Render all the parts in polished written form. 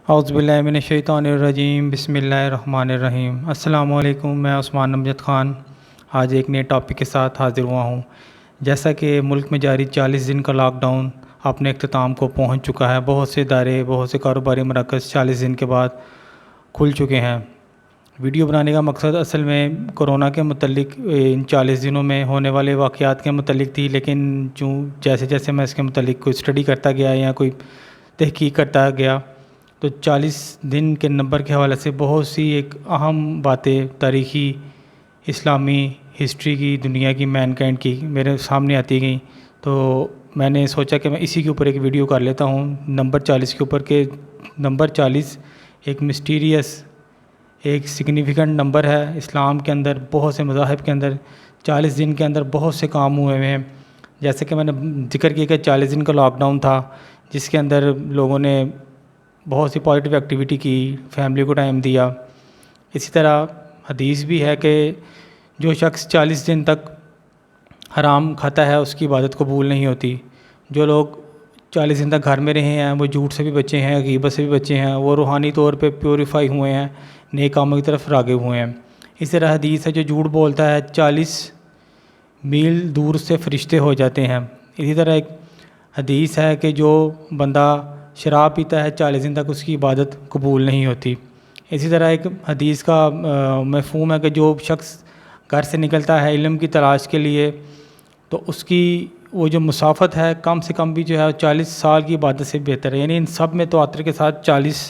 اعوذ باللہ من الشیطان الرجیم، بسم اللہ الرحمن الرحیم۔ السلام علیکم، میں عثمان امجد خان آج ایک نئے ٹاپک کے ساتھ حاضر ہوا ہوں۔ جیسا کہ ملک میں جاری 40 دن کا لاک ڈاؤن اپنے اختتام کو پہنچ چکا ہے، بہت سے ادارے، بہت سے کاروباری مراکز 40 دن کے بعد کھل چکے ہیں۔ ویڈیو بنانے کا مقصد اصل میں کورونا کے متعلق ان 40 دنوں میں ہونے والے واقعات کے متعلق تھی، لیکن جیسے جیسے میں اس کے متعلق کوئی اسٹڈی کرتا گیا یا کوئی تحقیق کرتا گیا تو 40 دن کے نمبر کے حوالے سے بہت سی ایک اہم باتیں تاریخی، اسلامی، ہسٹری کی، دنیا کی، مین کائنڈ کی میرے سامنے آتی گئیں، تو میں نے سوچا کہ میں اسی کے اوپر ایک ویڈیو کر لیتا ہوں نمبر 40 کے اوپر، کہ نمبر 40 ایک مسٹیریس، ایک سگنیفیکنٹ نمبر ہے اسلام کے اندر۔ بہت سے مذاہب کے اندر 40 دن کے اندر بہت سے کام ہوئے ہیں، جیسے کہ میں نے ذکر کیا کہ 40 دن کا لاک ڈاؤن تھا، جس کے اندر لوگوں نے بہت سی پازیٹیو ایکٹیویٹی کی، فیملی کو ٹائم دیا۔ اسی طرح حدیث بھی ہے کہ جو شخص 40 دن تک حرام کھاتا ہے اس کی عبادت قبول نہیں ہوتی۔ جو لوگ 40 دن تک گھر میں رہے ہیں وہ جھوٹ سے بھی بچے ہیں، غیبت سے بھی بچے ہیں، وہ روحانی طور پہ پیوریفائی ہوئے ہیں، نیک کاموں کی طرف راغب ہوئے ہیں۔ اس طرح حدیث ہے جو جھوٹ بولتا ہے 40 میل دور سے فرشتے ہو جاتے ہیں۔ اسی طرح ایک حدیث ہے کہ جو بندہ شراب پیتا ہے 40 دن تک اس کی عبادت قبول نہیں ہوتی۔ اسی طرح ایک حدیث کا مفہوم ہے کہ جو شخص گھر سے نکلتا ہے علم کی تلاش کے لیے تو اس کی وہ جو مسافت ہے کم سے کم بھی جو ہے 40 سال کی عبادت سے بہتر ہے، یعنی ان سب میں تواتر کے ساتھ 40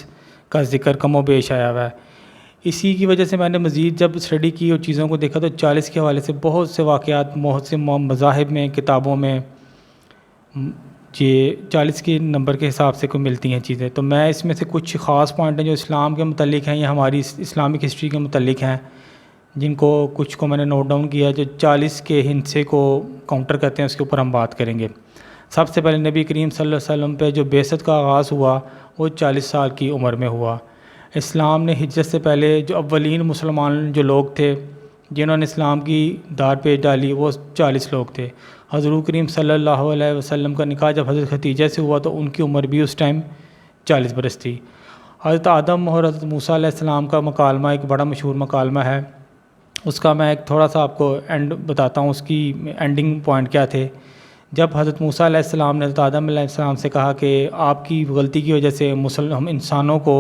کا ذکر کم و بیش آیا ہوا ہے۔ اسی کی وجہ سے میں نے مزید جب اسٹڈی کی اور چیزوں کو دیکھا تو 40 کے حوالے سے بہت سے واقعات، بہت سے مذاہب میں، کتابوں میں یہ 40 کے نمبر کے حساب سے کو ملتی ہیں چیزیں۔ تو میں اس میں سے کچھ خاص پوائنٹ ہیں جو اسلام کے متعلق ہیں یا ہماری اسلامک ہسٹری کے متعلق ہیں، جن کو کچھ کو میں نے نوٹ ڈاؤن کیا، جو 40 کے ہندسے کو کاؤنٹر کرتے ہیں، اس کے اوپر ہم بات کریں گے۔ سب سے پہلے نبی کریم صلی اللہ علیہ وسلم پہ جو بعثت کا آغاز ہوا وہ 40 سال کی عمر میں ہوا۔ اسلام نے ہجرت سے پہلے جو اولین مسلمان جو لوگ تھے جنہوں نے اسلام کی دار پیش ڈالی وہ 40 لوگ تھے۔ حضور کریم صلی اللہ علیہ وسلم کا نکاح جب حضرت خدیجہ سے ہوا تو ان کی عمر بھی اس ٹائم 40 برس تھی۔ حضرت آدم اور حضرت موسیٰ علیہ السلام کا مکالمہ ایک بڑا مشہور مکالمہ ہے، اس کا میں ایک تھوڑا سا آپ کو اینڈ بتاتا ہوں، اس کی اینڈنگ پوائنٹ کیا تھے۔ جب حضرت موسیٰ علیہ السلام نے حضرت آدم علیہ السلام سے کہا کہ آپ کی غلطی کی وجہ سے ہم انسانوں کو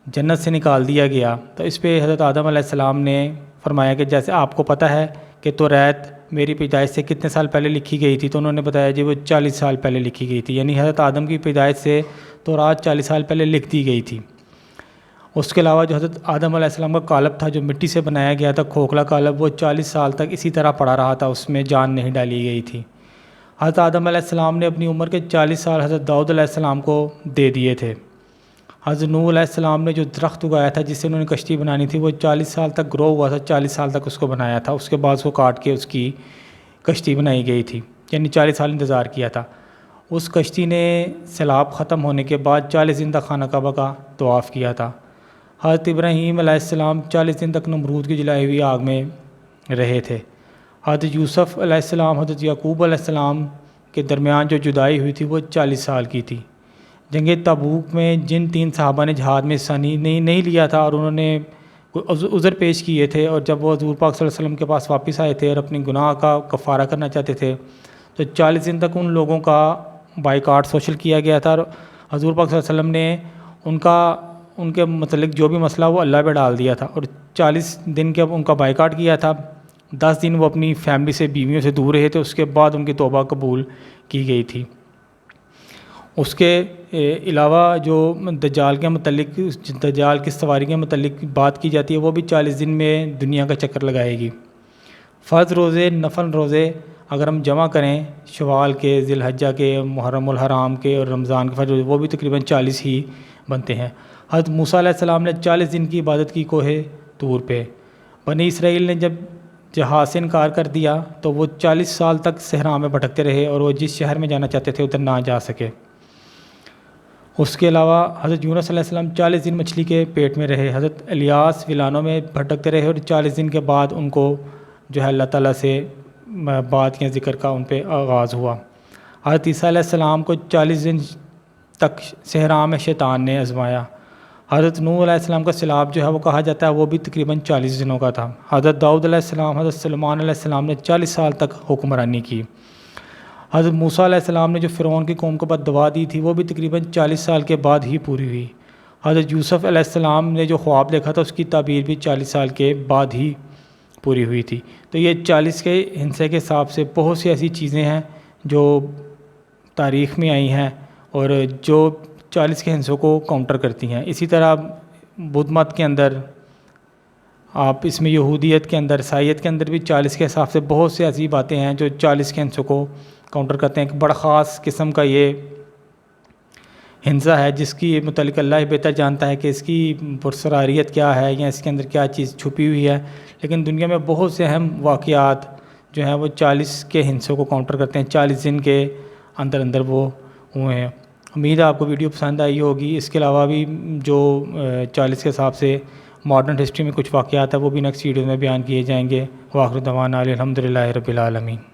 جنت سے نکال دیا گیا، تو اس پہ حضرت آدم علیہ السلام نے فرمایا کہ جیسے آپ کو پتہ ہے کہ توریت میری پیدائش سے کتنے سال پہلے لکھی گئی تھی، تو انہوں نے بتایا جی وہ 40 سال پہلے لکھی گئی تھی، یعنی حضرت آدم کی پیدائش سے تورات 40 سال پہلے لکھ دی گئی تھی۔ اس کے علاوہ جو حضرت آدم علیہ السلام کا قالب تھا جو مٹی سے بنایا گیا تھا، کھوکھلا قالب، وہ 40 سال تک اسی طرح پڑا رہا تھا، اس میں جان نہیں ڈالی گئی تھی۔ حضرت آدم علیہ السلام نے اپنی عمر کے 40 سال حضرت داؤد علیہ السلام کو دے دیے تھے۔ حضرت نوح علیہ السلام نے جو درخت اگایا تھا جس سے انہوں نے کشتی بنانی تھی وہ 40 سال تک گرو ہوا تھا، 40 سال تک اس کو بنایا تھا، اس کے بعد اس کو کاٹ کے اس کی کشتی بنائی گئی تھی، یعنی 40 سال انتظار کیا تھا۔ اس کشتی نے سیلاب ختم ہونے کے بعد 40 دن تک خانہ کعبہ کا طواف کیا تھا۔ حضرت ابراہیم علیہ السلام 40 دن تک نمرود کی جلائی ہوئی آگ میں رہے تھے۔ حضرت یوسف علیہ السلام، حضرت یعقوب علیہ السلام کے درمیان جو جدائی ہوئی تھی وہ 40 سال کی تھی۔ جنگ تبوک میں جن 3 صحابہ نے جہاد میں حصہ نہیں لیا تھا اور انہوں نے عذر پیش کیے تھے، اور جب وہ حضور پاک صلی اللہ علیہ وسلم کے پاس واپس آئے تھے اور اپنے گناہ کا کفارہ کرنا چاہتے تھے تو 40 دن تک ان لوگوں کا بائیکاٹ سوشل کیا گیا تھا، اور حضور پاک صلی اللہ علیہ وسلم نے ان کے متعلق جو بھی مسئلہ وہ اللہ پہ ڈال دیا تھا، اور 40 دن کے ان کا بائیکاٹ کیا تھا۔ 10 دن وہ اپنی فیملی سے، بیویوں سے دور رہے تھے، اس کے بعد ان کی توبہ قبول کی گئی تھی۔ اس کے علاوہ جو دجال کے متعلق، دجال کی سواری کے متعلق بات کی جاتی ہے، وہ بھی 40 دن میں دنیا کا چکر لگائے گی۔ فرض روزے، نفل روزے اگر ہم جمع کریں شوال کے، ذی الحجہ کے، محرم الحرام کے اور رمضان کے فرض روزے، وہ بھی تقریباً 40 ہی بنتے ہیں۔ حضرت موسیٰ علیہ السلام نے 40 دن کی عبادت کی کوہ طور پہ۔ بنی اسرائیل نے جب جہاد سے انکار کر دیا تو وہ 40 سال تک صحرا میں بھٹکتے رہے اور وہ جس شہر میں جانا چاہتے تھے ادھر نہ جا سکے۔ اس کے علاوہ حضرت یونس علیہ السلام 40 دن مچھلی کے پیٹ میں رہے۔ حضرت الیاس ویلانوں میں بھٹکتے رہے اور 40 دن کے بعد ان کو جو ہے اللہ تعالیٰ سے بات یا ذکر کا ان پہ آغاز ہوا۔ حضرت عیسیٰ علیہ السلام کو 40 دن تک صحرا میں شیطان نے آزمایا۔ حضرت نوح علیہ السلام کا سیلاب جو ہے وہ کہا جاتا ہے وہ بھی تقریباً 40 دنوں کا تھا۔ حضرت داؤد علیہ السلام، حضرت سلیمان علیہ السلام نے 40 سال تک حکمرانی کی۔ حضرت موسیٰ علیہ السلام نے جو فرعون کی قوم کو بد دعا دی تھی وہ بھی تقریباً 40 سال کے بعد ہی پوری ہوئی۔ حضرت یوسف علیہ السلام نے جو خواب دیکھا تھا اس کی تعبیر بھی 40 سال کے بعد ہی پوری ہوئی تھی۔ تو یہ 40 کے ہندسے کے حساب سے بہت سی ایسی چیزیں ہیں جو تاریخ میں آئی ہیں اور جو 40 کے ہندسوں کو کاؤنٹر کرتی ہیں۔ اسی طرح بدھ مت کے اندر، آپ اس میں یہودیت کے اندر، عیسائیت کے اندر بھی 40 کے حساب سے بہت سی ایسی باتیں ہیں جو 40 کے ہندسوں کو کاؤنٹر کرتے ہیں۔ ایک بڑا خاص قسم کا یہ ہندسہ ہے جس کی متعلق اللہ ہی بہتر جانتا ہے کہ اس کی پرسراریت کیا ہے یا اس کے اندر کیا چیز چھپی ہوئی ہے، لیکن دنیا میں بہت سے اہم واقعات جو ہیں وہ 40 کے ہندسوں کو کاؤنٹر کرتے ہیں، 40 دن کے اندر اندر وہ ہوئے ہیں۔ امید ہے آپ کو ویڈیو پسند آئی ہوگی۔ اس کے علاوہ بھی جو 40 کے حساب سے ماڈرن ہسٹری میں کچھ واقعات ہیں وہ بھی نیکسٹ ویڈیو میں بیان کیے جائیں گے۔ وآخر دعوانا الحمدللہ رب العالمین۔